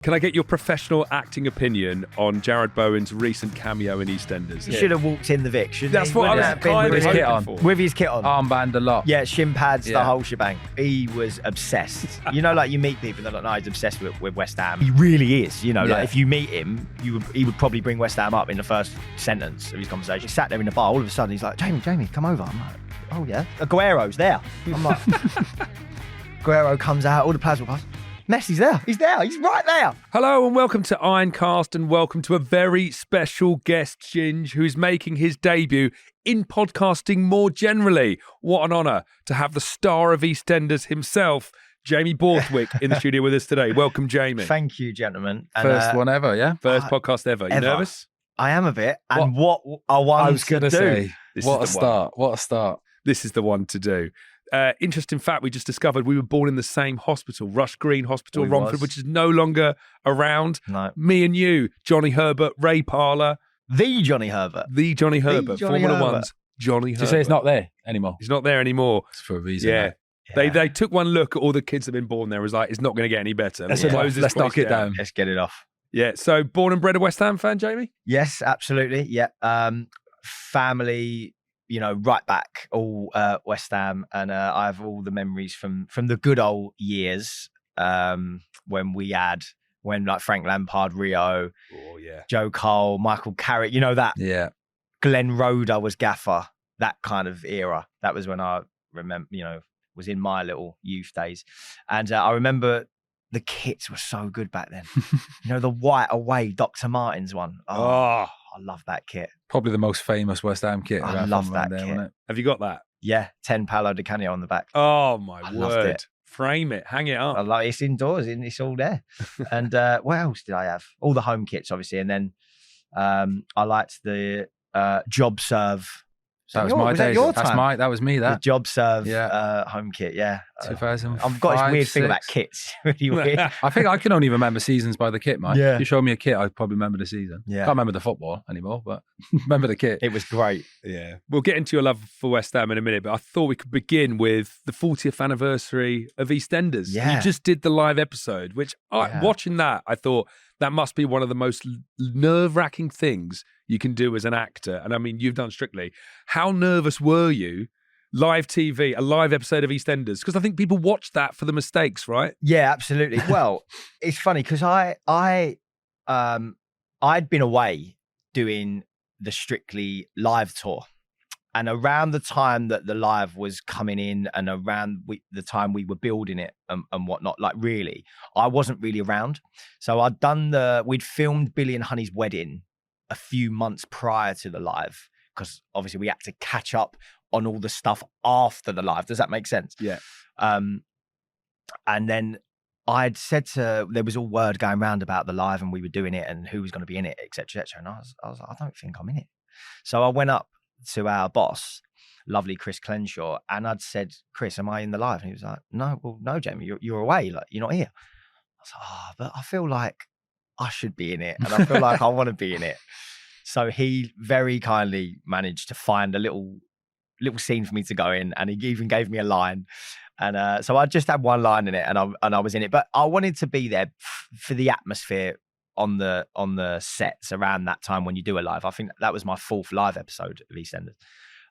Can I get your professional acting opinion on Jarrod Bowen's recent cameo in EastEnders? He should have walked in the Vic, shouldn't That's he? what I was Wouldn't kind of with his hoping kit on. for. With his kit on. Armband a lot. Yeah, shin pads, the Yeah. whole shebang. He was obsessed. You know, like you meet people that are like, no, he's obsessed with West Ham. He really is. You know, Yeah. like if you meet him, he would probably bring West Ham up in the first sentence of his conversation. He sat there in the bar, all of a sudden he's like, Jamie, come over. I'm like, oh yeah. Aguero's there. I'm like, Aguero comes out, all the players will pass. Messi's there. He's there. He's right there. Hello and welcome to Ironcast, and welcome to a very special guest, Ginge, who's making his debut in podcasting more generally. What an honour to have the star of EastEnders himself, Jamie Borthwick, in the studio with us today. Welcome, Jamie. Thank you, gentlemen. And, First one ever, yeah? First podcast ever. You ever. nervous? I am a bit. And what are one I was to going to do? say, This what a is the one. start. What a start. This is the one to do. Interesting fact, we just discovered we were born in the same hospital, Rush Green Hospital, We Romford, was. which is no longer around. No. Me and you, Johnny Herbert, Ray Parler, The Johnny Herbert. the Johnny Herbert, Johnny Formula Herbert. One's Johnny Did Herbert. you say it's not there anymore? He's not there anymore. It's for a reason. Yeah. mate. They took one look at all the kids that have been born there. It was like, it's not going to get any better. That's Let's enough. close this Let's knock place it down. Let's get it off. Yeah. So born and bred a West Ham fan, Jamie? Yes, absolutely. Yeah. Family, right back, all West Ham. And I have all the memories from the good old years when like Frank Lampard, Rio, Oh, yeah. Joe Cole, Michael Carrick, that Yeah. Glenn Roeder was gaffer, that kind of era. That was when I remember, was in my little youth days. And I remember the kits were so good back then. The white away Dr. Martens one. Oh, I love that kit. Probably the most famous West Ham kit. I around love from that around there, kit. wasn't it? have you got that? Yeah, 10 Paolo Di Canio on the back. Oh, my I loved word. it. Frame it. Hang it I up. like it's indoors, it's all there. And what else did I have? All the home kits, obviously. And then I liked the Job Serve. That was my that days. your That's time? that was me, The that. Job Serve Yeah. home kit, yeah. 2005, I've got this weird thing about 6. kits. Really weird. I think I can only remember seasons by the kit, mate. Yeah. If you show me a kit, I'd probably remember the season. Yeah. Can't remember the football anymore, but remember the kit. It was great. Yeah. We'll get into your love for West Ham in a minute, but I thought we could begin with the 40th anniversary of EastEnders. Yeah. You just did the live episode, which Yeah. watching that, I thought that must be one of the most nerve-wracking things you can do as an actor. And I mean, you've done Strictly. How nervous were you? Live TV, a live episode of EastEnders, because I think people watch that for the mistakes, right? Yeah, absolutely. Well, it's funny because I'd been away doing the Strictly live tour, and around the time that the live was coming in, and around the time we were building it and whatnot, like really, I wasn't really around. So we'd filmed Billy and Honey's wedding a few months prior to the live, because obviously we had to catch up on all the stuff after the live. Does that make sense? Yeah. And then I'd said there was all word going around about the live and we were doing it and who was going to be in it, etc., etc. And I was like, I don't think I'm in it. So I went up to our boss, lovely Chris Clenshaw, and I'd said, Chris, am I in the live? And he was like, no, Jamie, you're away. Like, you're not here. I was like, but I feel like I should be in it. And I feel like I want to be in it. So he very kindly managed to find a little scene for me to go in, and he even gave me a line, and so I just had one line in it, and I was in it. But I wanted to be there for the atmosphere on the sets around that time when you do a live. I think that was my 4th live episode of EastEnders,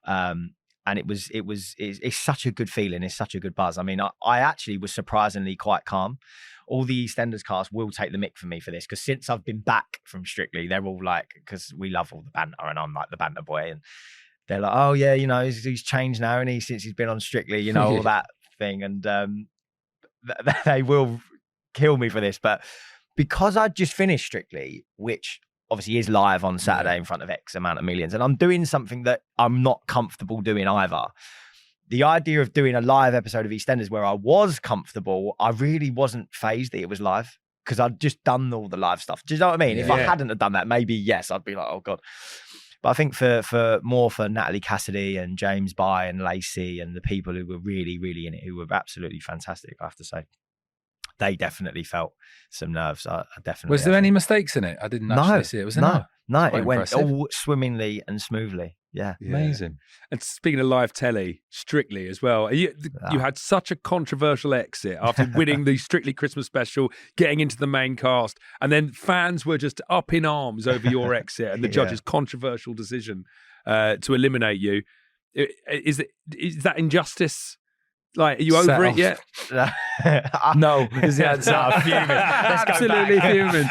and it's such a good feeling. It's such a good buzz. I mean, I actually was surprisingly quite calm. All the EastEnders cast will take the mick for me for this, because since I've been back from Strictly, they're all like, because we love all the banter, and I'm like the banter boy, and they're like, oh yeah, he's changed now, and since he's been on Strictly, all that thing, and they will kill me for this, but because I just finished Strictly, which obviously is live on Saturday in front of X amount of millions, and I'm doing something that I'm not comfortable doing either. The idea of doing a live episode of EastEnders where I was comfortable, I really wasn't fazed that it was live, because I'd just done all the live stuff. Do you know what I mean? Yeah. If I hadn't have done that, maybe yes, I'd be like, oh God. But I think for Natalie Cassidy and James By and Lacey and the people who were really, really in it, who were absolutely fantastic, I have to say, they definitely felt some nerves. I definitely. Was there any mistakes in it? I didn't actually see it. Was there? No, Quite it went impressive. all swimmingly and smoothly. Yeah. Amazing. And speaking of live telly, Strictly as well. You had such a controversial exit after winning the Strictly Christmas special, getting into the main cast, and then fans were just up in arms over your exit and the judge's controversial decision to eliminate you. Is that injustice? Like, are you over it yet? No, is the answer. Fuming. Absolutely fuming.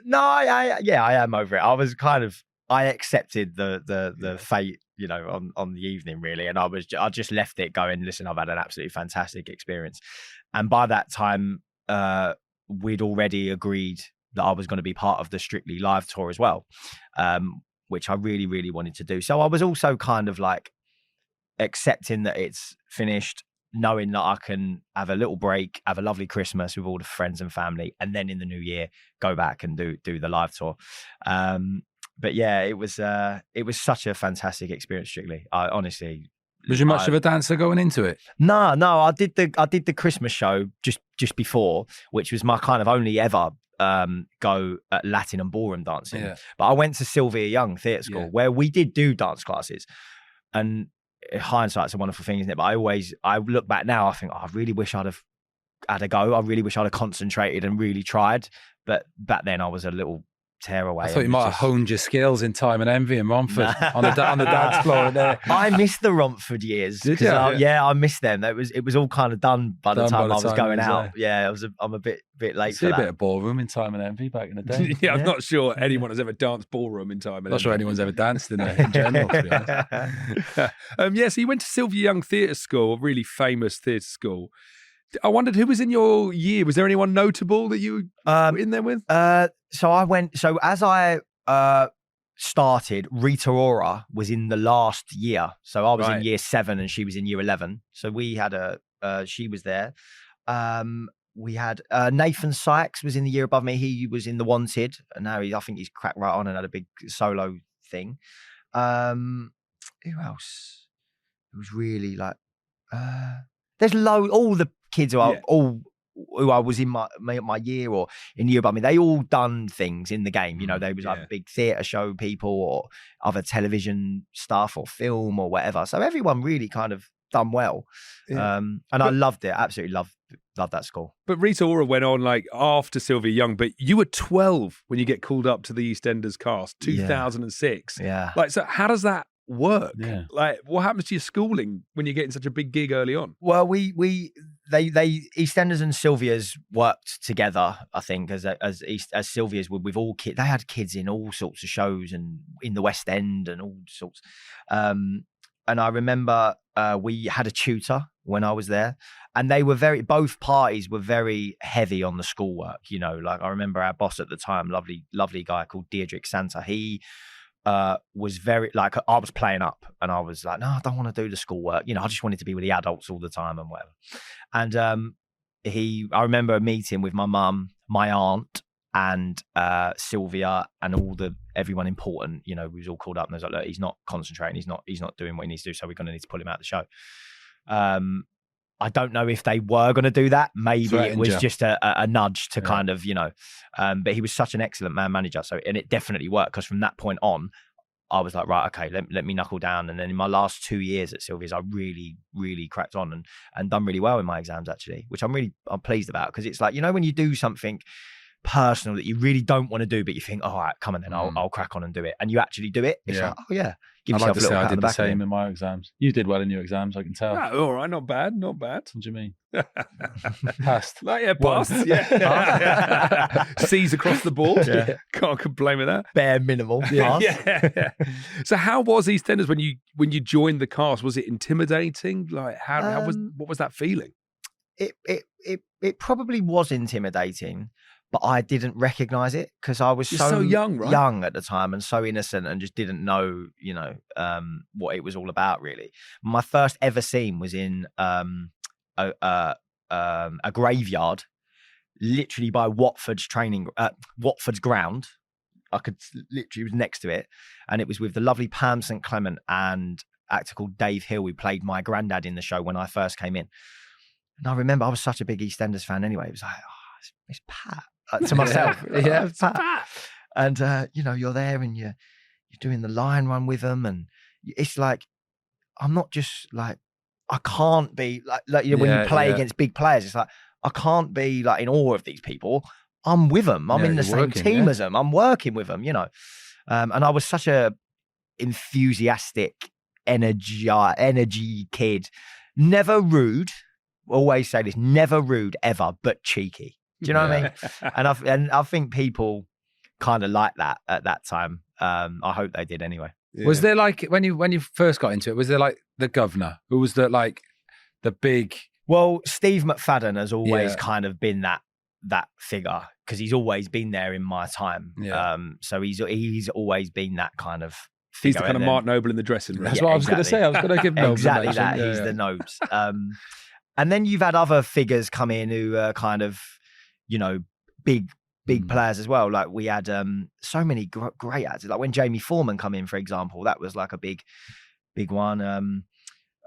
No, I am over it. I accepted the fate, on the evening really, and I just left it going. Listen, I've had an absolutely fantastic experience, and by that time, we'd already agreed that I was going to be part of the Strictly Live tour as well, which I really, really wanted to do. So I was also kind of like accepting that it's finished, knowing that I can have a little break, have a lovely Christmas with all the friends and family, and then in the new year go back and do the live tour. But yeah, it was such a fantastic experience. Strictly, I honestly. Was you much of a dancer going into it? No. I did the Christmas show just before, which was my kind of only ever go at Latin and ballroom dancing. Yeah. But I went to Sylvia Young Theatre School where we did do dance classes, and hindsight's a wonderful thing, isn't it? But I look back now, I think, I really wish I'd have had a go. I really wish I'd have concentrated and really tried. But back then I was a little tearaway. I thought you might have honed your skills in Time and Envy in Romford on the dance floor there. I missed the Romford years. Did you? I missed them. It was all kind of done by the time I was going out. Yeah, I'm a bit late for that. A bit of ballroom in Time and Envy back in the day. I'm not sure anyone has ever danced ballroom in Time and Envy. Not sure anyone's ever danced in it in general, to be honest. So you went to Sylvia Young Theatre School, a really famous theatre school. I wondered who was in your year. Was there anyone notable that you were in there with? So as I started, Rita Ora was in the last year. So I was in year 7 and she was in year 11. So we had she was there. We had Nathan Sykes was in the year above me. He was in The Wanted, and now I think he's cracked right on and had a big solo thing. Who else? It was really like there's all the kids who I was in my year or in year above me, they all done things in the game. There was like big theatre show people or other television stuff or film or whatever. So everyone really kind of done well. And I loved it. Absolutely loved that school. But Rita Ora went on like after Sylvia Young, but you were 12 when you get called up to the Eastenders cast, 2006. Yeah. Like, so how does that work? Like, what happens to your schooling when you're getting such a big gig early on? Well, they EastEnders and Sylvia's worked together, I think, as Sylvia's with all kids. They had kids in all sorts of shows and in the West End and all sorts. And I remember we had a tutor when I was there, and they were both parties were very heavy on the schoolwork. Like I remember our boss at the time, lovely guy called Deirdre Santa. He was very like, I was playing up and I was like, no, I don't want to do the schoolwork. I just wanted to be with the adults all the time and whatever. And I remember a meeting with my mum, my aunt, and Sylvia and everyone important. We was all called up and they was like, look, he's not concentrating. He's not doing what he needs to do. So we're going to need to pull him out of the show. I don't know if they were going to do that. Maybe it was just a nudge to kind of, but he was such an excellent man manager. So, and it definitely worked because from that point on, I was like, right, okay, let me knuckle down. And then in my last 2 years at Sylvia's, I really, really cracked on and done really well in my exams actually, which I'm pleased about because it's like, when you do something personal that you really don't want to do, but you think, all right, come on then, I'll crack on and do it. And you actually do it. It's like, oh yeah. I'd like to say I did the same in my exams. You did well in your exams, I can tell. All right, not bad. What do you mean? Passed. Passed. Yeah. C's across the board. Yeah. Can't complain with that. Bare minimal. Yeah. So how was EastEnders when you joined the cast? Was it intimidating? Like what was that feeling? It probably was intimidating, but I didn't recognize it because I was so young, right? Young at the time and so innocent and just didn't know, what it was all about really. My first ever scene was in a graveyard, literally by Watford's ground. I could literally was next to it, and it was with the lovely Pam St Clement and actor called Dave Hill, who played my granddad in the show when I first came in. And I remember I was such a big EastEnders fan anyway. It was like, it's Pat. To myself. It's Pat. And, you're there and you're doing the line run with them and it's like, I'm not just like, I can't be like you know, when you play against big players, it's like, I can't be like in awe of these people. I'm with them. I'm in the same team as them. I'm working with them, you know. And I was such a enthusiastic, energy kid. Never rude. Always say this: never rude ever, but cheeky. Do you know what I mean? And I think people kind of like that at that time. I hope they did anyway. Yeah. Was there like when you first got into it? Was there like the governor who was the big? Well, Steve McFadden has always kind of been that figure because he's always been there in my time. Yeah. So he's always been that kind of figure. He's the kind of Mark Noble in the dressing room. That's what I was going to say. I was going to give Nobes exactly that. He's the Nobes. And then you've had other figures come in who are kind of, you know, big players as well. Like we had so many great actors. Like when Jamie Foreman come in, for example, that was like a big one.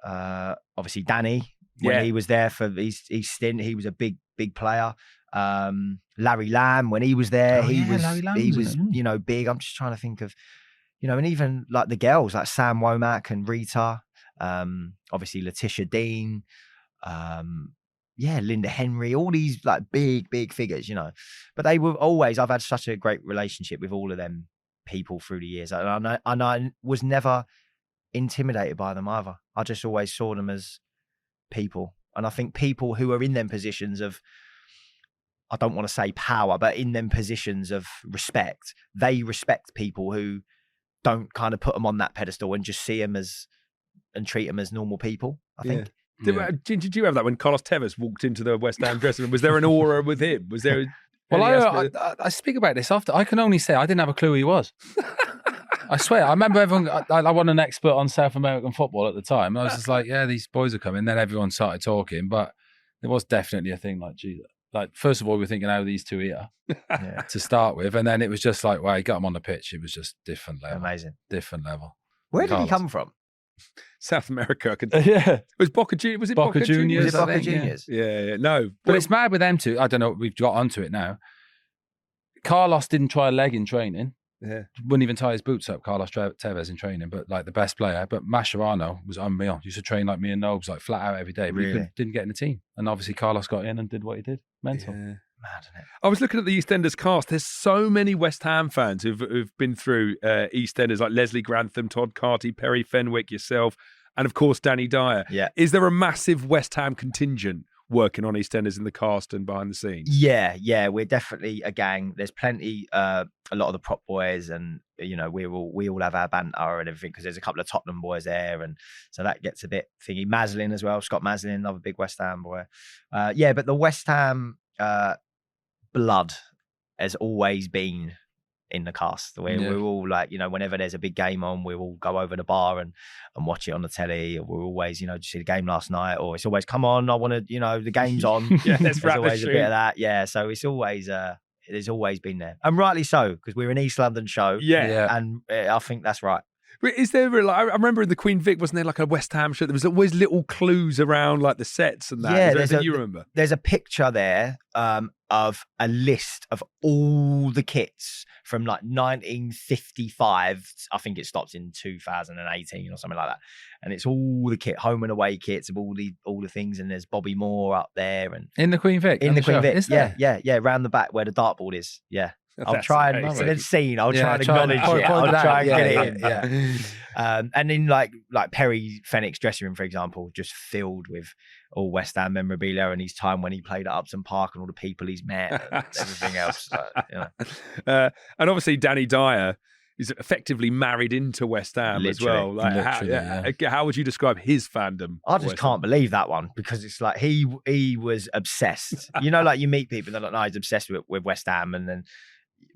Obviously Danny, when he was there for his stint, he was a big player. Larry Lamb, when he was there, he was you know, big. I'm just trying to think of, you know, and even like the girls like Sam Womack and Rita, obviously Letitia Dean, Linda Henry, all these like big figures, you know. But they were always, I've had such a great relationship with all of them people through the years. And I was never intimidated by them either. I just always saw them as people. And I think people who are in them positions of, I don't want to say power, but in them positions of respect, they respect people who don't kind of put them on that pedestal and just see them as, and treat them as normal people, I think. Did you have that when Carlos Tevez walked into the West Ham dressing room? Was there an aura with him? Was there? Well, I speak about this often. I can only say I didn't have a clue who he was. I swear. I remember everyone. I wasn't an expert on South American football at the time. I was just like, yeah, these boys are coming. Then everyone started talking, but there was definitely a thing like, geez, like first of all, we were thinking, how are these two here to start with, and then it was just like, well, you got them on the pitch. It was just different level. Amazing, different level. Where did he come from? South America. It was Boca Juniors. Was it Boca Juniors? Was it Boca Juniors? Yeah. No. But it's mad with them two. I don't know. We've got onto it now. Carlos didn't try a leg in training. Yeah. Wouldn't even tie his boots up, Carlos Tevez in training, but like the best player. But Mascherano was unreal. Used to train like me and Nobes, like flat out every day. But he didn't get in the team. And obviously Carlos got in and did what he did. Mental. Yeah. Mad, isn't it? I was looking at the EastEnders cast. There's so many West Ham fans who've been through EastEnders, like Leslie Grantham, Todd Carty, Perry Fenwick, yourself, and of course Danny Dyer. Yeah. Is there a massive West Ham contingent working on EastEnders in the cast and behind the scenes? Yeah, we're definitely a gang. There's plenty, a lot of the prop boys, and you know, we all have our banter and everything because there's a couple of Tottenham boys there, and so that gets a bit thingy. Maslin as well, Scott Maslin, another big West Ham boy. But the West Ham blood has always been in the cast. We're all like, you know, whenever there's a big game on, we'll all go over the bar and watch it on the telly. We're always, you know, did you see the game last night? Or it's always, come on, I want to, you know, the game's on. Let's wrap always this a bit of that. Yeah, so it's always, there's always been there. And rightly so, because we're an East London show. Yeah. And I think that's right. Is there, like, I remember in the Queen Vic, wasn't there like a West Ham show? There was always little clues around like the sets and that. Yeah, is there anything you remember? There's a picture there of a list of all the kits from like 1955. I think it stops in 2018 or something like that. And it's all the kit, home and away kits of all the things. And there's Bobby Moore up there, and in the Queen Vic. In the Queen Vic, yeah, round the back where the dartboard is. Yeah. I'll try and it's a scene. I'll try and acknowledge it. I'll try and get it in. Yeah. And in like Perry Fenwick's dressing room, for example, just filled with all West Ham memorabilia and his time when he played at Upton Park and all the people he's met and everything else. And obviously Danny Dyer is effectively married into West Ham as well. Like, how would you describe his fandom? I just can't believe that one, because it's like he was obsessed. You know, like you meet people and they're like, no, he's obsessed with West Ham, and then.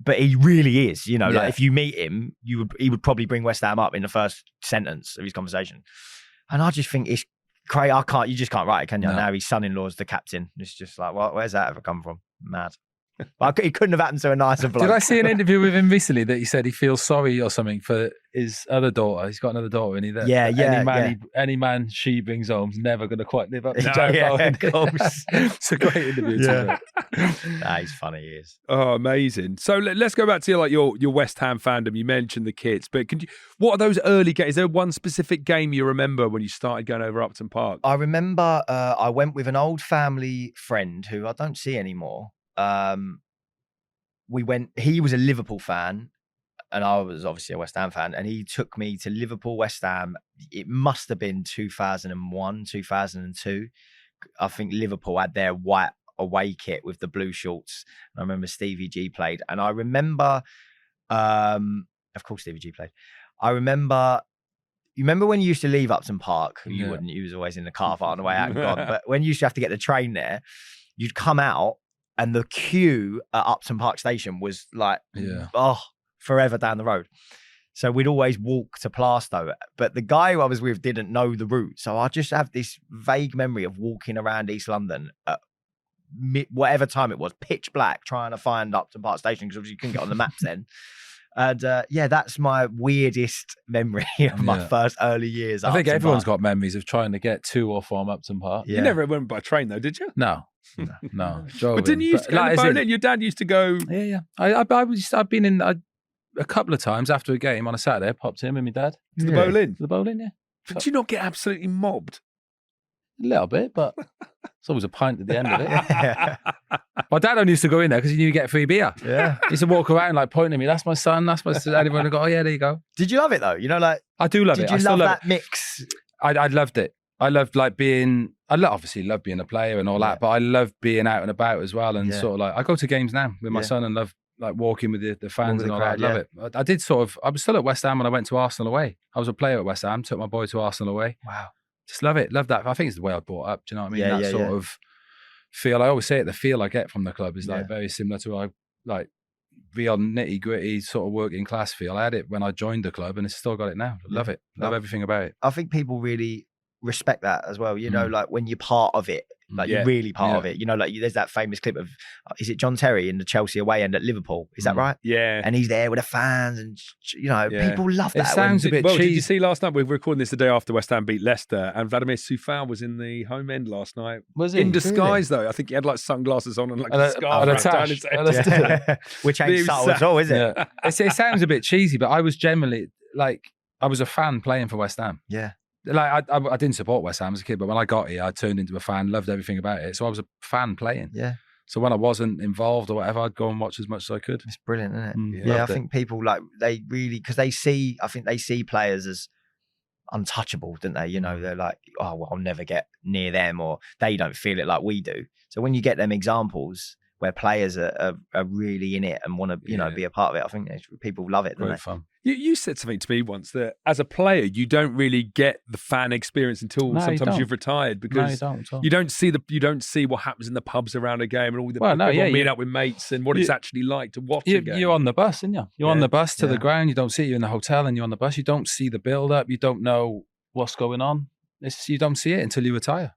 But he really is, you know, like if you meet him, he would probably bring West Ham up in the first sentence of his conversation. And I just think it's crazy. You just can't write it, can you? No. Now his son-in-law's the captain. It's just like, well, where's that ever come from? Mad. But it couldn't have happened to a nicer bloke. Did I see an interview with him recently that he said he feels sorry or something for his other daughter? He's got another daughter, and any man she brings home's never going to quite live up to Jarrod Bowen. Of course. It's a great interview. Yeah. He's funny, he is. Oh, amazing. So let's go back to your West Ham fandom. You mentioned the kits, but what are those early games? Is there one specific game you remember when you started going over Upton Park? I remember I went with an old family friend who I don't see anymore. He was a Liverpool fan and I was obviously a West Ham fan, and he took me to Liverpool, West Ham. It must have been 2001, 2002. I think Liverpool had their white away kit with the blue shorts. And I remember Stevie G played, and I remember, of course Stevie G played. I remember, you remember when you used to leave Upton Park? You wouldn't, you was always in the car on the way out and gone. But when you used to have to get the train there, you'd come out and the queue at Upton Park Station was like, forever down the road. So we'd always walk to Plaistow. But the guy who I was with didn't know the route. So I just have this vague memory of walking around East London at whatever time it was, pitch black, trying to find Upton Park Station, because obviously you couldn't get on the maps then. And that's my weirdest memory of my first early years. I think everyone's got memories of trying to get to or from Upton Park. You never went by train though, did you? No. But didn't you used to go to Bowen? Your dad used to go. Yeah. I've been in a couple of times after a game on a Saturday. I popped in with my dad to the Bowen. The Bowen, yeah. But did you not get absolutely mobbed? A little bit, but it's always a pint at the end of it. My dad only used to go in there because he knew he'd get free beer. Yeah. He used to walk around like pointing at me, that's my son, that's my son. Everyone would go, oh yeah, there you go. Did you love it though? You know, like, I do love it. Did you love that mix? I loved it. I loved like being, obviously love being a player and all that, but I love being out and about as well. And sort of like, I go to games now with my son and love like walking with the fans and all that. I love it. I was still at West Ham when I went to Arsenal away. I was a player at West Ham, took my boy to Arsenal away. Wow. Just love it. Love that. I think it's the way I brought up. Do you know what I mean? That sort of feel. I always say it, the feel I get from the club is like very similar to real nitty gritty sort of working class feel. I had it when I joined the club and I still got it now. Love it. Love everything about it. I think people really respect that as well. You know, like when you're part of it, like you're really part of it. You know, like there's that famous clip of, is it John Terry in the Chelsea away end at Liverpool? Is that right? Yeah. And he's there with the fans and, you know, people love that. It sounds a bit cheesy. Did you see last night? We were recording this the day after West Ham beat Leicester, and Vladimir Soufal was in the home end last night. Was he? In disguise, though. I think he had like sunglasses on and like a scarf wrapped down his head. Which ain't subtle at all, is it? Yeah. It sounds a bit cheesy, but I was generally, like, I was a fan playing for West Ham. Yeah. Like I didn't support West Ham as a kid, but when I got here, I turned into a fan, loved everything about it. So I was a fan playing. Yeah. So when I wasn't involved or whatever, I'd go and watch as much as I could. It's brilliant, isn't it? I think people like, they really, because they see players as untouchable, don't they? You know, they're like, oh, well, I'll never get near them, or they don't feel it like we do. So when you get them examples where players are really in it and want to, you know, be a part of it, I think people love it, don't they? Fun. You said something to me once that as a player, you don't really get the fan experience until sometimes you've retired, because you don't see what happens in the pubs around a game and all the people meet up with mates and what it's actually like to watch a game. You're on the bus, aren't you? You're on the bus to the ground. You don't see it. You're in the hotel and you're on the bus. You don't see the build up. You don't know what's going on. You don't see it until you retire.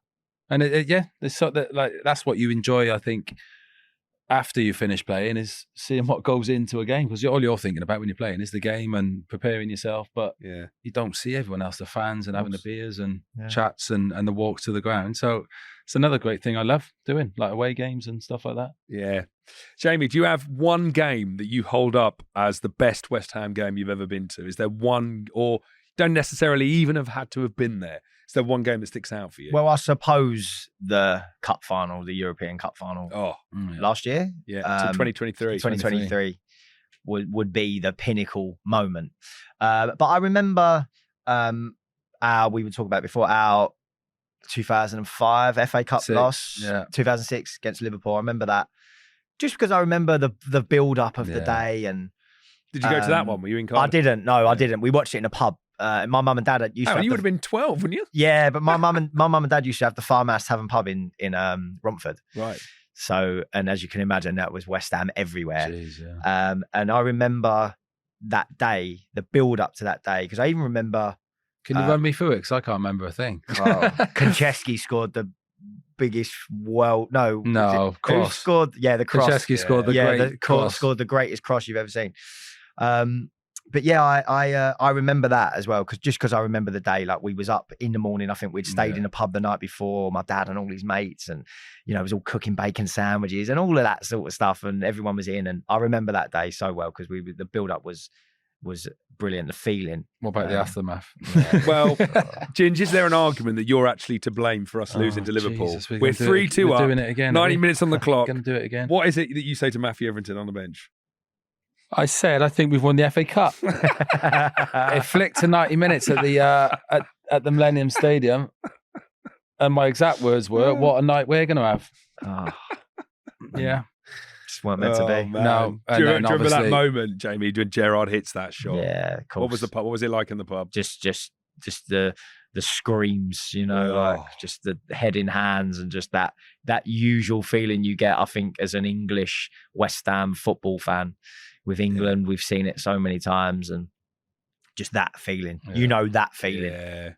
And that's what you enjoy, I think, after you finish playing, is seeing what goes into a game, because all you're thinking about when you're playing is the game and preparing yourself. But you don't see everyone else, the fans and having the beers and chats and the walks to the ground. So it's another great thing I love doing, like away games and stuff like that. Yeah. Jamie, do you have one game that you hold up as the best West Ham game you've ever been to? Is there one, or don't necessarily even have had to have been there? Is there one game that sticks out for you? Well, I suppose the cup final, the European Cup final last year. Yeah, 2023. 2023 would be the pinnacle moment. But I remember we were talking about before, our 2005 FA Cup loss, 2006 against Liverpool. I remember that just because I remember the build-up of the day. And did you go to that one? Were you in Cardiff? I didn't. No, I didn't. We watched it in a pub. My mum and dad used to. You would have been 12, wouldn't you? Yeah, but my mum and dad used to have the Farmhouse Tavern pub in Romford. Right. So, and as you can imagine, that was West Ham everywhere. Jeez, yeah. And I remember that day, the build up to that day, because I even remember. Can you run me through it? Because I can't remember a thing. Konchesky scored the biggest world. No, No, who cross. scored? Yeah, the cross. Krzyzewski scored the great cross. Scored the greatest cross you've ever seen. But yeah, I remember that as well because I remember the day. Like we was up in the morning. I think we'd stayed in a pub the night before. My dad and all his mates, and it was all cooking bacon sandwiches and all of that sort of stuff. And everyone was in, and I remember that day so well because the build up was brilliant. The feeling. What about the aftermath? Yeah. Well, Ginge, is there an argument that you're actually to blame for us losing to Liverpool? Jesus, we're 3-2 up. Doing it again. 90 minutes on the clock. Going to do it again. What is it that you say to Matthew Everington on the bench? I said I think we've won the FA Cup. It flicked to 90 minutes at the at the Millennium Stadium, and my exact words were, "What a night we're going to have." Oh, yeah, just weren't meant to be. Man. No, do you and then remember that obviously- moment, Jamie, when Jarrod hits that shot? Yeah, of course. What was the pub? What was it like in the pub? Just the screams, like just the head in hands and just that usual feeling you get, I think, as an English West Ham football fan. With England, we've seen it so many times, and just that feeling, that feeling. Yeah.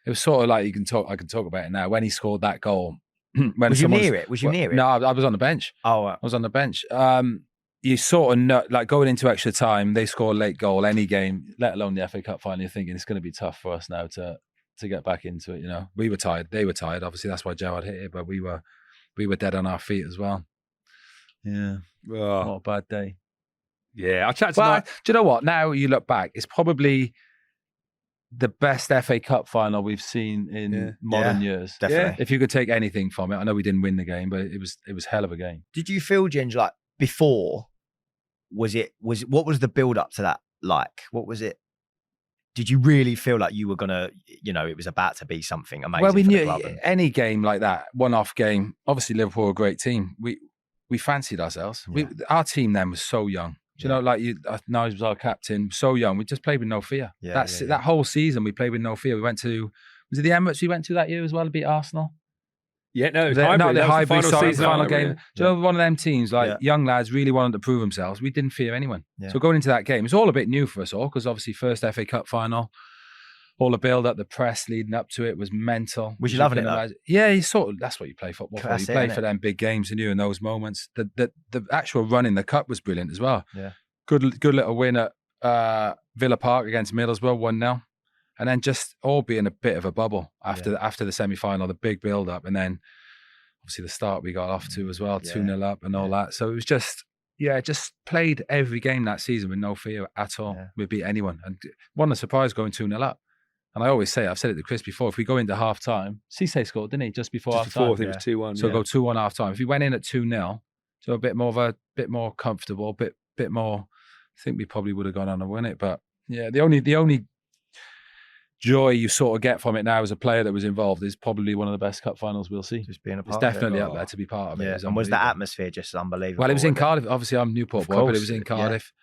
it was sort of like I can talk about it now. When he scored that goal, when Was you near it? Was you near it? No, I was on the bench. Oh, I was on the bench. You sort of know, like going into extra time, they score a late goal, any game, let alone the FA Cup final, you're thinking it's going to be tough for us now to get back into it. We were tired, they were tired. Obviously, that's why Jarrod hit it, but we were dead on our feet as well. Yeah, Oh, what a bad day. yeah. I chatted Well, to do you know what? Now you look back, it's probably the best FA Cup final we've seen in modern years. definitely. If you could take anything from it, I know we didn't win the game, but it was hell of a game. Did you feel, Ginge, like before? What was the build up to that like? What was it? Did you really feel like you were gonna, it was about to be something amazing? Well, we for the knew club and- any game like that, one-off game. Obviously, Liverpool were a great team. We fancied ourselves. Yeah. Our team then was so young. Do you know, like Nigel was our captain, so young. We just played with no fear. Yeah, That's yeah, it. That whole season we played with no fear. We went to, was it the Emirates we went to that year as well to beat Arsenal? Yeah, no, it was The Highbury. That was the Highbury final season, final wasn't it, game. really? Do you know, one of them teams, like Yeah. young lads really wanted to prove themselves. We didn't fear anyone. Yeah. So going into that game, it's all a bit new for us all, because obviously first FA Cup final, all the build up, the press leading up to it was mental. Was you As loving can it, though? imagine. Yeah, you that's what you play football for. That's You it, play innit? for them big games, and in those moments. The actual run in the cup was brilliant as well. Yeah. Good little win at Villa Park against Middlesbrough, 1-0. And then just all being a bit of a bubble after the semi-final, the big build-up, and then obviously the start we got off to as well, 2-0 up and all that. So it was just played every game that season with no fear at all. Yeah. We beat anyone. And wasn't a surprise going 2-0 up. And I always say, I've said it to Chris before, if we go into half-time, Cisse scored, didn't he, just before Just before, I half-time? think it was 2-1. So yeah. go 2-1 half-time. If we went in at 2-0, so a bit more comfortable, bit more, I think we probably would have gone on and win it. But yeah, the only joy you sort of get from it now as a player that was involved is probably one of the best cup finals we'll see. Just being a It's part of it. definitely up there to be part of it. Yeah. It was And was the unbelievable. atmosphere just unbelievable? Well, it was in wasn't Cardiff. Obviously, I'm Newport Of boy, but it course, was in yeah. Cardiff.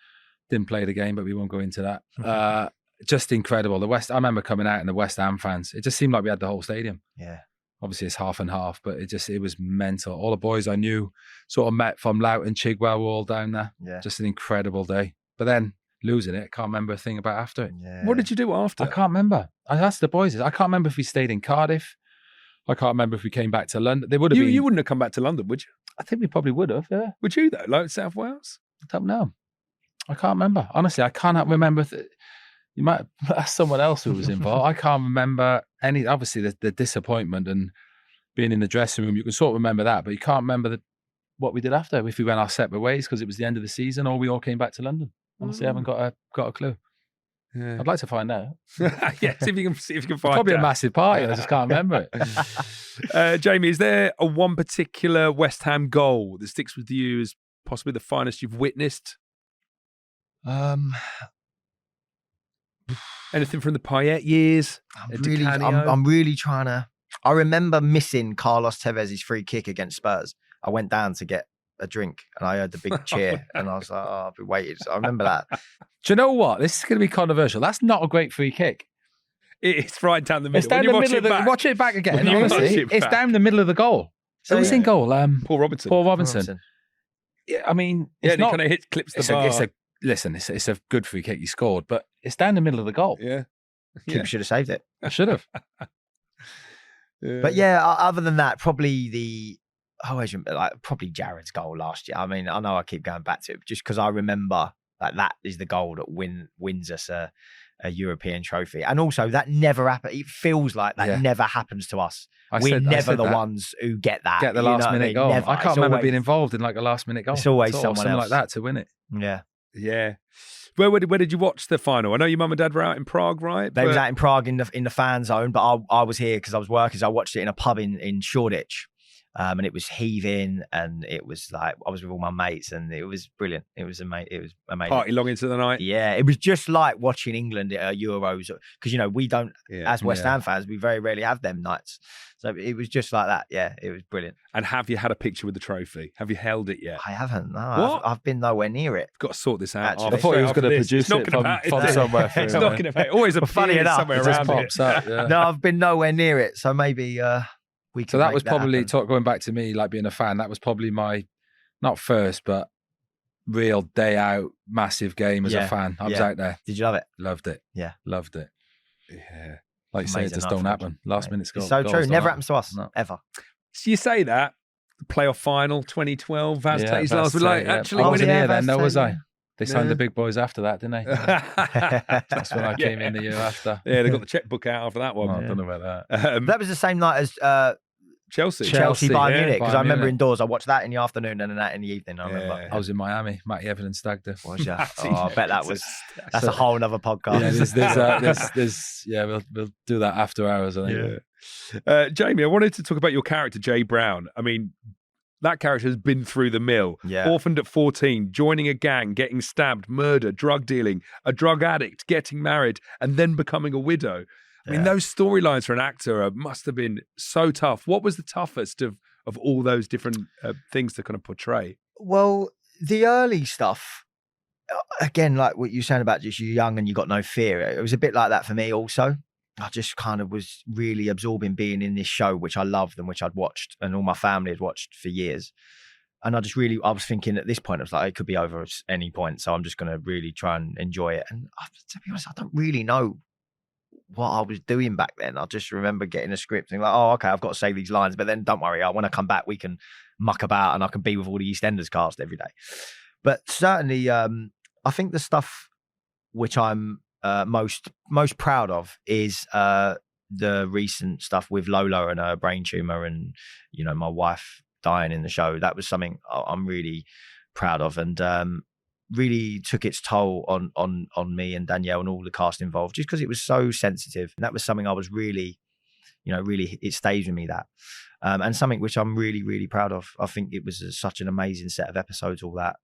Didn't play the game, but we won't go into that. Just incredible. I remember coming out and the West Ham fans. It just seemed like we had the whole stadium. Yeah. Obviously, it's half and half, but it was mental. All the boys I knew sort of met from Louth and Chigwell were all down there. Yeah. Just an incredible day. But then losing it, can't remember a thing about after it. Yeah. What did you do after? I can't remember. I asked the boys. I can't remember if we stayed in Cardiff. I can't remember if we came back to London. They would have been. You wouldn't have come back to London, would you? I think we probably would have. Yeah. Would you, though? Like South Wales? I don't know. I can't remember. Honestly, I cannot remember. You might ask someone else who was involved. I can't remember any. Obviously, the disappointment and being in the dressing room, you can sort of remember that, but you can't remember what we did after. If we went our separate ways because it was the end of the season, or we all came back to London. Honestly, I haven't got a clue. Yeah. I'd like to find out. Yeah, see if you can find Probably out. a massive party. I just can't remember it. Jamie, is there one particular West Ham goal that sticks with you as possibly the finest you've witnessed? Anything from the Payet years? I'm really trying to. I remember missing Carlos Tevez's free kick against Spurs. I went down to get a drink and I heard the big cheer and I was like, oh, I've been waiting. So I remember that. Do you know what? This is going to be controversial. That's not a great free kick. It's right down the middle. It's down When the you middle of the. back, Watch it back again. When you watch Honestly, it it's back. down the middle of the goal. So who's in goal? Paul Robinson. Paul Robinson. Yeah, I mean, Yeah, it's and not. he kind of clips the bar. Listen, it's a good free kick he scored, but it's down the middle of the goal. Yeah. Keeper should have saved it. I should have. But yeah, other than that, probably probably Jarrod's goal last year. I mean, I know I keep going back to it just because I remember that is the goal that wins us a European trophy. And also that never happens. It feels like that never happens to us. We're never the ones who get that. Get the last minute goal. Never. I can't remember being involved in like a last minute goal. It's always someone else. like that to win it. Yeah. Yeah. Where did you watch the final? I know your mum and dad were out in Prague, right? They was out in Prague in the fan zone, but I was here because I was working. So I watched it in a pub in Shoreditch. And it was heaving, and it was like I was with all my mates, and it was brilliant. It was amazing. It was amazing. Party long into the night. Yeah, it was just like watching England at Euros, because we don't, as West Ham fans, we very rarely have them nights. So it was just like that. Yeah, it was brilliant. And have you had a picture with the trophy? Have you held it yet? I haven't. No, I've been nowhere near it. Got to sort this out. I thought he was going to produce it from somewhere. It's not going to. Always a funny enough. Somewhere it around just pops up. Yeah. No, I've been nowhere near it. So maybe. So that was probably going back to me, like being a fan. That was probably my not first, but real day out massive game as a fan. I was out there. Did you love it? Loved it. Yeah, loved it. Yeah, like you say, it just Amazing don't happen. Last minute score. It's so true. Never happens to us ever. So you say that playoff final 2012, Vaz last. Like actually, I wasn't yeah, here then, Vaz though, was Tate, I? They signed the big boys after that, didn't they? That's when I came in the year after. Yeah, they got the checkbook out after that one. I don't know about that. That was the same night as Chelsea Bayern Munich, because I remember Munich. indoors. I watched that in the afternoon and then that in the evening. I remember. I was in Miami. Matty Evelyn stag do. Was you? I bet that's a whole other podcast. We'll do that after hours. I think. Yeah. Jamie, I wanted to talk about your character, Jay Brown. I mean, that character has been through the mill. Yeah. Orphaned at 14, joining a gang, getting stabbed, murder, drug dealing, a drug addict, getting married, and then becoming a widow. I mean, those storylines for an actor must have been so tough. What was the toughest of all those different things to kind of portray? Well, the early stuff, again, like what you're saying about just you're young and you got no fear. It was a bit like that for me also. I just kind of was really absorbing being in this show, which I loved and which I'd watched and all my family had watched for years. And I was thinking at this point, I was like, it could be over at any point. So I'm just going to really try and enjoy it. And to be honest, I don't really know what I was doing back then. I just remember getting a script and like, oh, okay, I've got to say these lines, but then don't worry, when I come back, we can muck about and I can be with all the Eastenders cast every day. But certainly, I think the stuff which I'm most proud of is the recent stuff with Lola and her brain tumor, and my wife dying in the show. That was something I'm really proud of, and really took its toll on me and Danielle and all the cast involved, just because it was so sensitive. And that was something I was really, really, it stays with me, that. And something which I'm really, really proud of. I think it was such an amazing set of episodes, all that.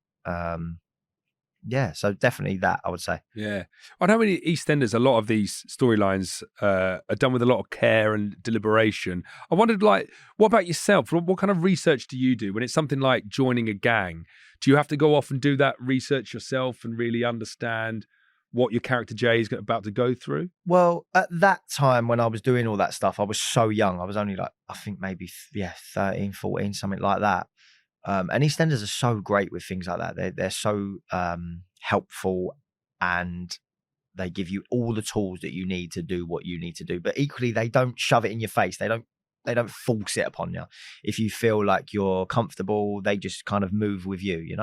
Yeah, so definitely that, I would say. Yeah. I know in EastEnders, a lot of these storylines are done with a lot of care and deliberation. I wondered, what about yourself? What kind of research do you do when it's something like joining a gang? Do you have to go off and do that research yourself and really understand what your character Jay is about to go through? Well, at that time when I was doing all that stuff, I was so young. I was only I think maybe 13, 14, something like that. And EastEnders are so great with things like that. They're so helpful, and they give you all the tools that you need to do what you need to do. But equally, they don't shove it in your face. They don't force it upon you. If you feel like you're comfortable, they just kind of move with you,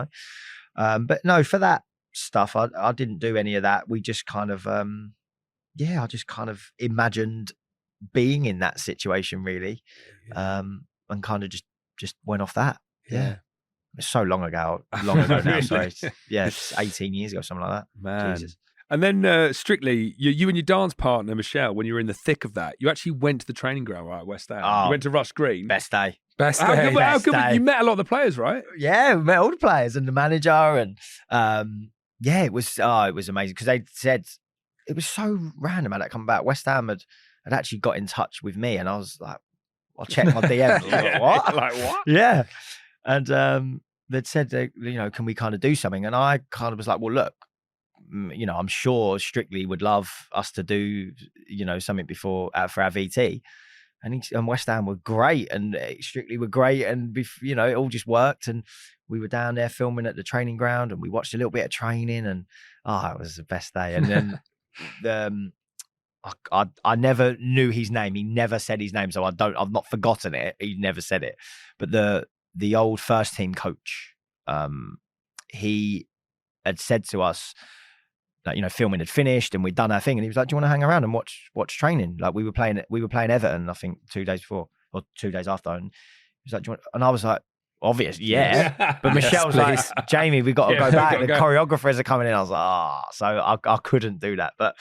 But no, for that stuff, I didn't do any of that. We just kind of, I just kind of imagined being in that situation, really, and kind of just went off that. Yeah. It's so long ago now. Really? Sorry. It's 18 years ago, something like that. Man. Jesus. And then Strictly, you and your dance partner, Michelle, when you were in the thick of that, you actually went to the training ground, right, at West Ham. You went to Rush Green. Best day. How good, you met a lot of the players, right? Yeah, we met all the players and the manager, and it was amazing, because they said it was so random how that come about. West Ham had actually got in touch with me, and I was like, I'll check my DMs. What? Like what? Yeah. And they'd said, can we kind of do something? And I kind of was like, well, look, I'm sure Strictly would love us to do, something for our VT. And West Ham were great, and Strictly were great, and it all just worked. And we were down there filming at the training ground, and we watched a little bit of training, and it was the best day. And then I never knew his name. He never said his name, so I've not forgotten it. He never said it. But the old first team coach, he had said to us that, you know, filming had finished and we'd done our thing, and he was like, "Do you want to hang around and watch training?" Like we were playing Everton, I think 2 days before or 2 days after, and he was like, "Do you want?" And I was like, obvious, yeah. But Michelle was like, "Jamie, we've got to go back. The choreographers are coming in." I was like, so I couldn't do that. But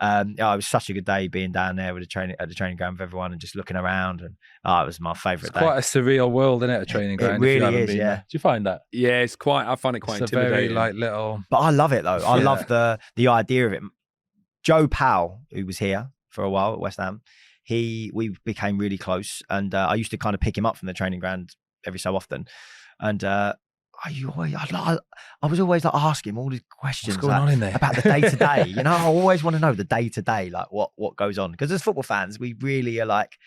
it was such a good day being down there with at the training ground with everyone and just looking around. And it was my favourite day. Quite a surreal world, isn't it? A training ground. It really is, yeah. Do you find that? Yeah, I find it quite intimidating. A very little. But I love it though. I love the idea of it. Joe Powell, who was here for a while at West Ham, we became really close, and I used to kind of pick him up from the training ground every so often, and I was always like asking him all these questions. What's going on in there about the day to day? You know, I always want to know the day to day, like what goes on. Because as football fans, we really are like,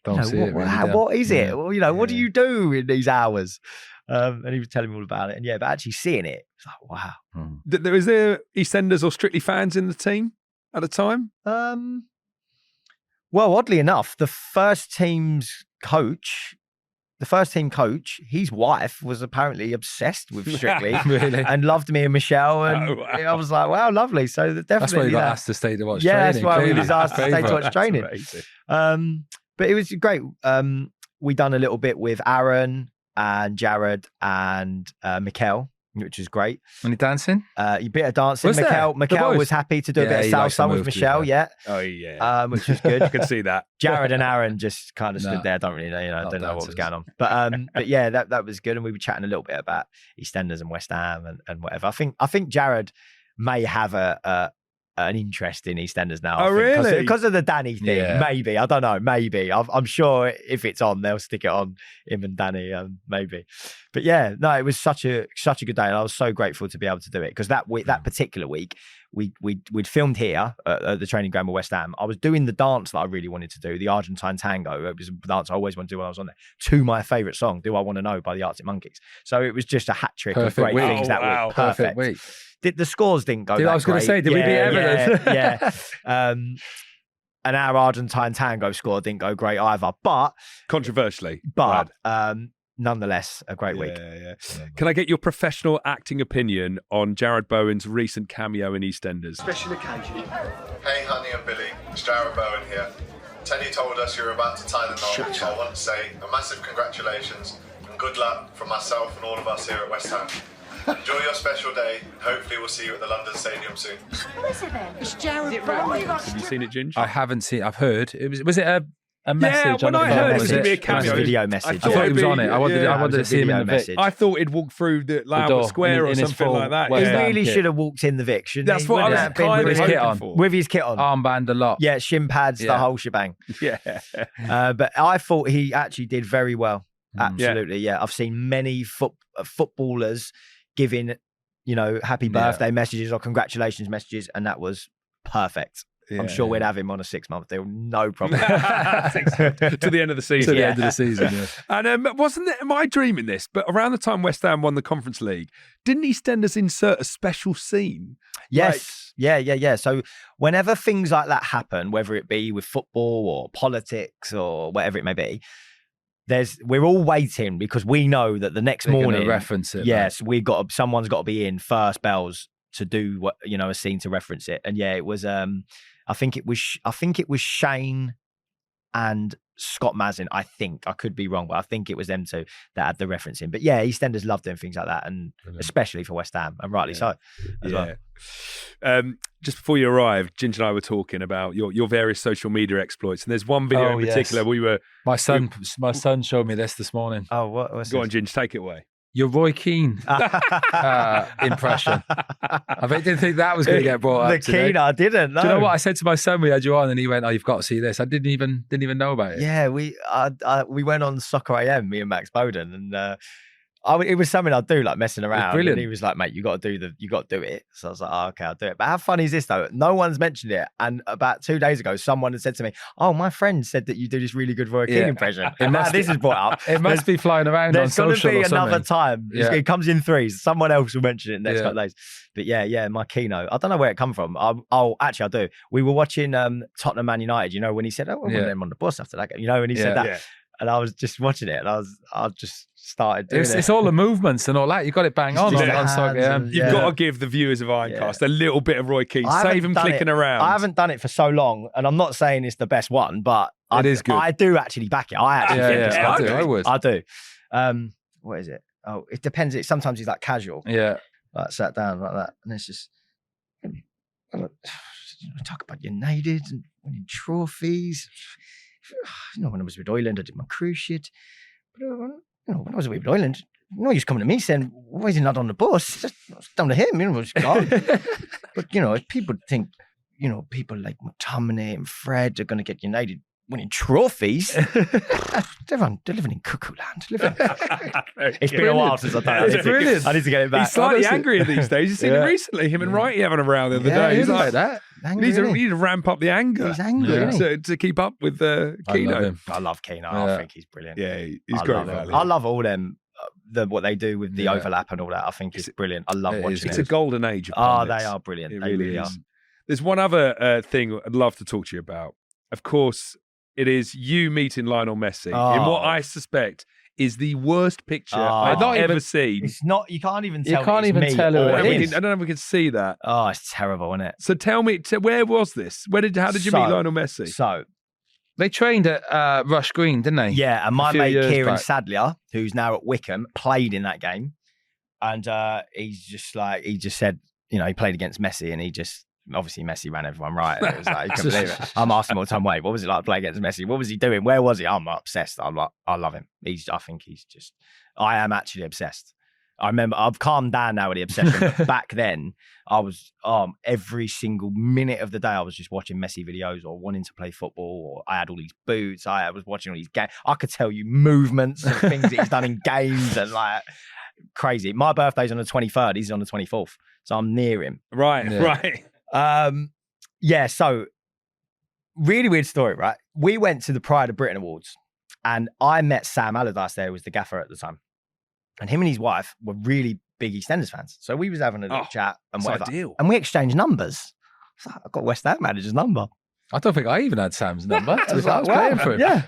what is it? Well, you know, what do you do in these hours? And he was telling me all about it, and but actually seeing it, it's like, wow. Was there EastEnders or Strictly fans in the team at the time? Well, oddly enough, the first team coach, his wife was apparently obsessed with Strictly really? and loved me and Michelle. And I was like, wow, lovely. So definitely. That's why you got asked to stay to watch training. Yeah, that's why we was asked to stay to watch training. But it was great. We done a little bit with Aaron and Jarrod and Mikel, which is great. Any dancing? A bit of dancing. Mikel was happy to do a bit of salsa with Michelle. Yeah. Oh yeah. Which was good. I could see that. Jarrod and Aaron just kind of stood there. Don't really know. I don't know what was going on. But yeah, that was good. And we were chatting a little bit about EastEnders and West Ham and whatever. I think Jarrod may have an interest in EastEnders now. Oh, really? Because of the Danny thing, maybe. I don't know. Maybe. I'm sure if it's on, they'll stick it on, him and Danny, maybe. But yeah, no, it was such a good day, and I was so grateful to be able to do it, because that particular week, we'd filmed here at the training ground with West Ham. I was doing the dance that I really wanted to do, the Argentine tango. It was a dance I always wanted to do when I was on there, to my favourite song, Do I Want to Know by the Arctic Monkeys. So it was just a hat trick of great things that week. Perfect week. The scores didn't go that I was going to say, did we beat Everton? Yeah. And our Argentine tango score didn't go great either, but controversially. Nonetheless, a great week. Yeah. Can I get your professional acting opinion on Jarrod Bowen's recent cameo in EastEnders? Special occasion. Hey, honey and Billy, it's Jarrod Bowen here. Tenny told us you were about to tie the knot, so I want to say a massive congratulations and good luck from myself and all of us here at West Ham. Enjoy your special day. Hopefully we'll see you at the London Stadium soon. Who is it then? It's Jarrod Bowen. Have you seen it, Ginge? I haven't seen. I've heard. Was it a message? Yeah, when I heard it was going to be a cameo, video message. I thought he was on it. I wanted to see him in the Vic. I thought he'd walk through the Albert Square or something like that. He really should have walked in the Vic, shouldn't he? That's what I was kind of hoping for. With his kit on. Armband a lot. Yeah, shin pads, the whole shebang. Yeah. But I thought he actually did very well. Absolutely, yeah. I've seen many footballers giving, happy birthday messages or congratulations messages, and that was perfect. I'm sure we'd have him on a 6-month deal, no problem. To the end of the season. To the end of the season, yeah. And am I dreaming this? But around the time West Ham won the Conference League, didn't EastEnders insert a special scene? Yes. Yeah. So whenever things like that happen, whether it be with football or politics or whatever it may be, we're all waiting, because we know that the next morning, reference it. Yes, someone's got to be in first bells to do what, a scene to reference it. And yeah, it was I think it was Shane and Scott Mazin. I think, I could be wrong, but I think it was them two that had the reference in. But yeah, EastEnders love doing things like that, and especially for West Ham, and rightly so as well. Just before you arrived, Ginge and I were talking about your various social media exploits, and there's one video in particular my son showed me this morning. Oh, what was Go on, Ginge, take it away. Your Roy Keane impression. I didn't think that was going to get brought up. The Keane, I didn't know. Do you know what I said to my son? We had you on, and he went, "Oh, you've got to see this." I didn't even know about it. Yeah, we went on Soccer AM, me and Max Bowden, and It was something I'd do, like messing around. brilliant. And he was like, mate, you got to do it. So I was like, oh, okay, I'll do it. But how funny is this though? No one's mentioned it. And about 2 days ago, someone had said to me, oh, my friend said that you do this really good Roy Keane impression. And now this is brought up. It must be flying around on social or something. There's going to be another time. Yeah. It comes in threes. Someone else will mention it in the next couple of days. But yeah, my Keno. I don't know where it come from. Actually, I do. We were watching Tottenham Man United, you know, when he said, oh, we'll put them on the bus after that game. You know, when he said that. Yeah. And I was just watching it, and I just started doing it. It's all the movements and all that. You got it bang on. You've got to give the viewers of Ironcast a little bit of Roy Keane. Save him clicking around. I haven't done it for so long, and I'm not saying it's the best one, but it is good. I do actually back it. I actually think it's I good. do. I would. I do. What is it? Oh, it depends. Sometimes he's like casual. Yeah. Like sat down like that, and it's just talk about United and winning trophies. You know, when I was with Ireland, I did my cruise shit. But when I was with Ireland, no use coming to me saying, why is he not on the bus? It's down to him, you know, it's gone. But, you know, if people think, you know, people like McTominay and Fred are going to get United winning trophies. They're living in cuckoo land. It's been a while since I've done it. I need to get it back. He's slightly angrier these days. You've seen him recently, him and Wrighty having a row the other day. He's like that. Angry, you need to ramp up the anger. He's angry to keep up with Keno. I love Keno. I think he's brilliant. Yeah, he's great. I love all them. What they do with the overlap and all that. I think it's brilliant. I love watching it. It's a golden age of pundits. They are brilliant. They really are. There's one other thing I'd love to talk to you about. Of course, it is you meeting Lionel Messi in what I suspect is the worst picture I've ever seen. It's not. You can't even tell. You can't even tell who it is. I don't know if we can see that. Oh, it's terrible, isn't it? So tell me, where was this? How did you meet Lionel Messi? So they trained at Rush Green, didn't they? Yeah, and my mate Kieran Sadlier, who's now at Wickham, played in that game, and he just said, you know, he played against Messi, and he just. Obviously, Messi ran everyone right. And it was like, you couldn't believe it. I'm asking all the time, wait, what was it like to play against Messi? What was he doing? Where was he? I'm obsessed. I love him. I am actually obsessed. I remember, I've calmed down now with the obsession. But back then, I was, every single minute of the day, I was just watching Messi videos or wanting to play football, or I had all these boots. I was watching all these games. I could tell you movements and things that he's done in games and like crazy. My birthday's on the 23rd. He's on the 24th. So I'm near him. Right. So really weird story, right? We went to the Pride of Britain Awards and I met Sam Allardyce there, who was the gaffer at the time. And him and his wife were really big EastEnders fans. So we was having a little chat and whatever. Ideal. And we exchanged numbers. So I got West Ham manager's number. I don't think I even had Sam's number. I was playing for him. Yeah.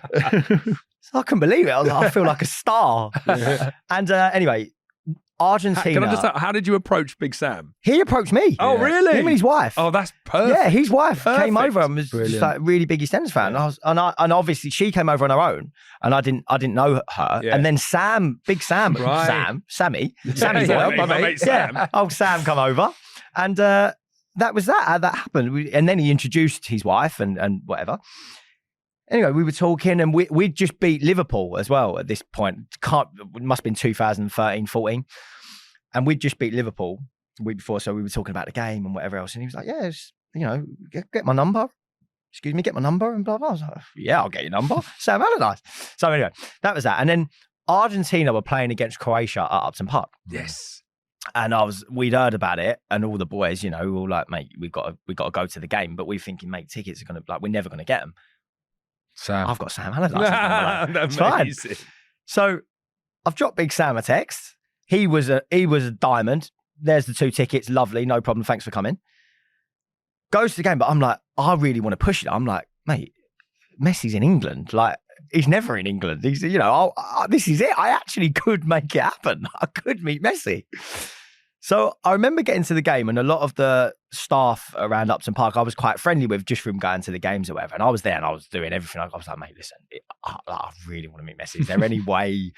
So I couldn't believe it. I was like, I feel like a star. And anyway, Argentina. Can I just ask, how did you approach Big Sam? He approached me. Oh, really? Him and his wife. Oh, that's perfect. Yeah, his wife came over and was Brilliant. just like really big EastEnders fan. And and obviously she came over on her own, and I didn't know her. Yeah. And then Sammy, Sammy's my mate Sam. Yeah, old Sam come over, and that was that. How that happened. And then he introduced his wife and whatever. Anyway, we were talking, and we'd just beat Liverpool as well at this point. It must have been 2013, 14. And we'd just beat Liverpool the week before, so we were talking about the game and whatever else. And he was like, yeah, you know, get my number. Excuse me, get my number and blah, blah. I was like, yeah, I'll get your number. Sam Allardyce. So anyway, that was that. And then Argentina were playing against Croatia at Upton Park. Yes. And we'd heard about it, and all the boys, you know, were all like, mate, we got to go to the game. But we're thinking, mate, tickets are we're never going to get them. Sam. I've got Sam Allardyce. It's fine. So I've dropped Big Sam a text. He was a diamond. There's the 2 tickets. Lovely. No problem. Thanks for coming. Goes to the game, but I'm like, I really want to push it. I'm like, mate, Messi's in England. Like, he's never in England. He's, you know, this is it. I actually could make it happen. I could meet Messi. So I remember getting to the game, and a lot of the staff around Upton Park I was quite friendly with just from going to the games or whatever. And I was there and I was doing everything. I was like, mate, listen, I really want to meet Messi. Is there any way,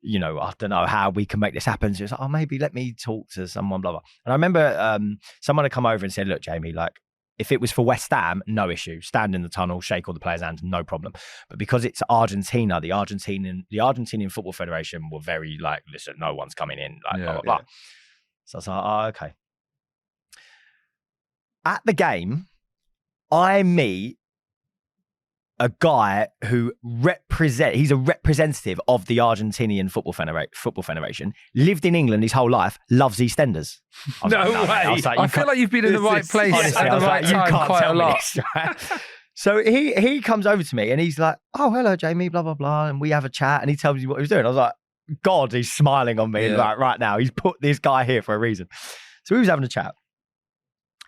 you know, I don't know how we can make this happen? So it's like, maybe let me talk to someone, blah, blah. And I remember someone had come over and said, look, Jamie, like, if it was for West Ham, no issue. Stand in the tunnel, shake all the players' hands, no problem. But because it's Argentina, the Argentinian Football Federation were very like, listen, no one's coming in, like, blah, blah, blah. So I was like, okay. At the game, I meet a guy who he's a representative of the Argentinian Football Federation, lived in England his whole life, loves EastEnders. No way. I feel like you've been in the right place Honestly, at the right time quite a lot. Right? So he comes over to me and he's like, oh, hello, Jamie, blah, blah, blah. And we have a chat and he tells me what he was doing. I was like, God, he's smiling on me like right now. He's put this guy here for a reason. So we was having a chat.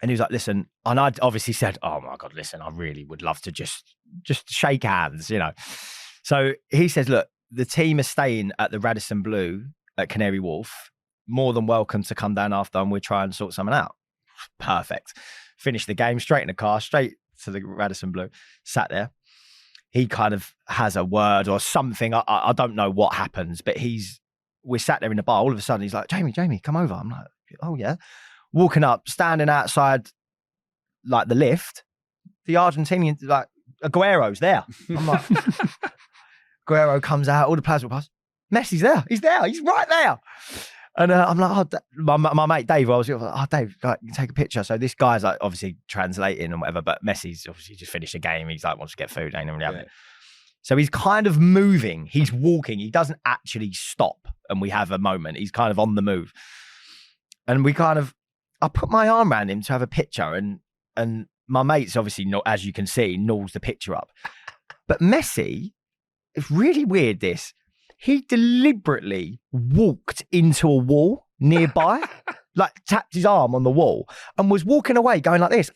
And he was like, listen, and I obviously said, oh my God, listen, I really would love to just shake hands, you know. So he says, look, the team is staying at the Radisson Blu at Canary Wharf. More than welcome to come down after and we'll try and sort something out. Perfect. Finished the game, straight in the car, straight to the Radisson Blu, sat there. He kind of has a word or something. I don't know what happens, but we're sat there in the bar. All of a sudden, he's like, Jamie, come over. I'm like, oh yeah. Walking up, standing outside like the lift, the Argentinian, like Aguero's there. I'm like, Aguero comes out, all the players will pass. Messi's there. He's there. He's right there. And I'm like, my mate Dave, I was like, oh, Dave, like, you take a picture. So this guy's like obviously translating and whatever, but Messi's obviously just finished a game. He's like, wants to get food, ain't really having it. So he's kind of moving. He's walking. He doesn't actually stop. And we have a moment. He's kind of on the move. And I put my arm around him to have a picture. And my mate's obviously, not, as you can see, gnaws the picture up. But Messi, it's really weird this. He deliberately walked into a wall nearby, like tapped his arm on the wall and was walking away going like this.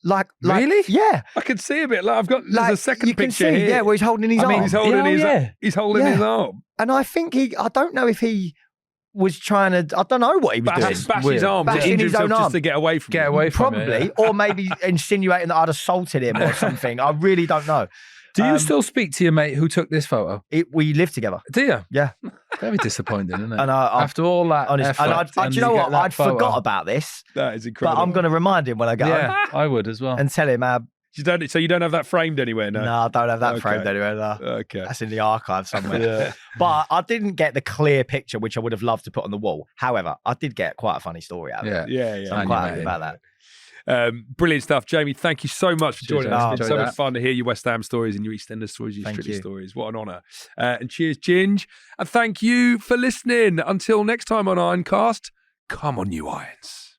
Like Really? Yeah. I can see a bit. Like there's a second you can picture see, here. yeah, where he's holding his arm. He's holding his arm. And I think I don't know if he was trying to, I don't know what he was doing. Bash his arm, Bashing his own arm. just to get away from it. Probably, or maybe insinuating that I'd assaulted him or something. I really don't know. Do you still speak to your mate who took this photo? We live together. Do you? Yeah. Very disappointing, isn't it? And after all that, effort, do you know what? I'd forgot about this. That is incredible. But I'm going to remind him when I go home. Yeah, I would as well. And tell him, so you don't have that framed anywhere, no? No, I don't have that framed anywhere. No. Okay. That's in the archive somewhere. Yeah. But I didn't get the clear picture, which I would have loved to put on the wall. However, I did get quite a funny story out of it. Yeah. So I'm quite happy about that. Brilliant stuff, Jamie. Thank you so much for joining us. It's been so Enjoyed much fun to hear your West Ham stories and your EastEnders stories, your Thank Strictly you. stories. What an honour. And cheers, Ginge. And thank you for listening. Until next time on Ironcast, come on, you Irons.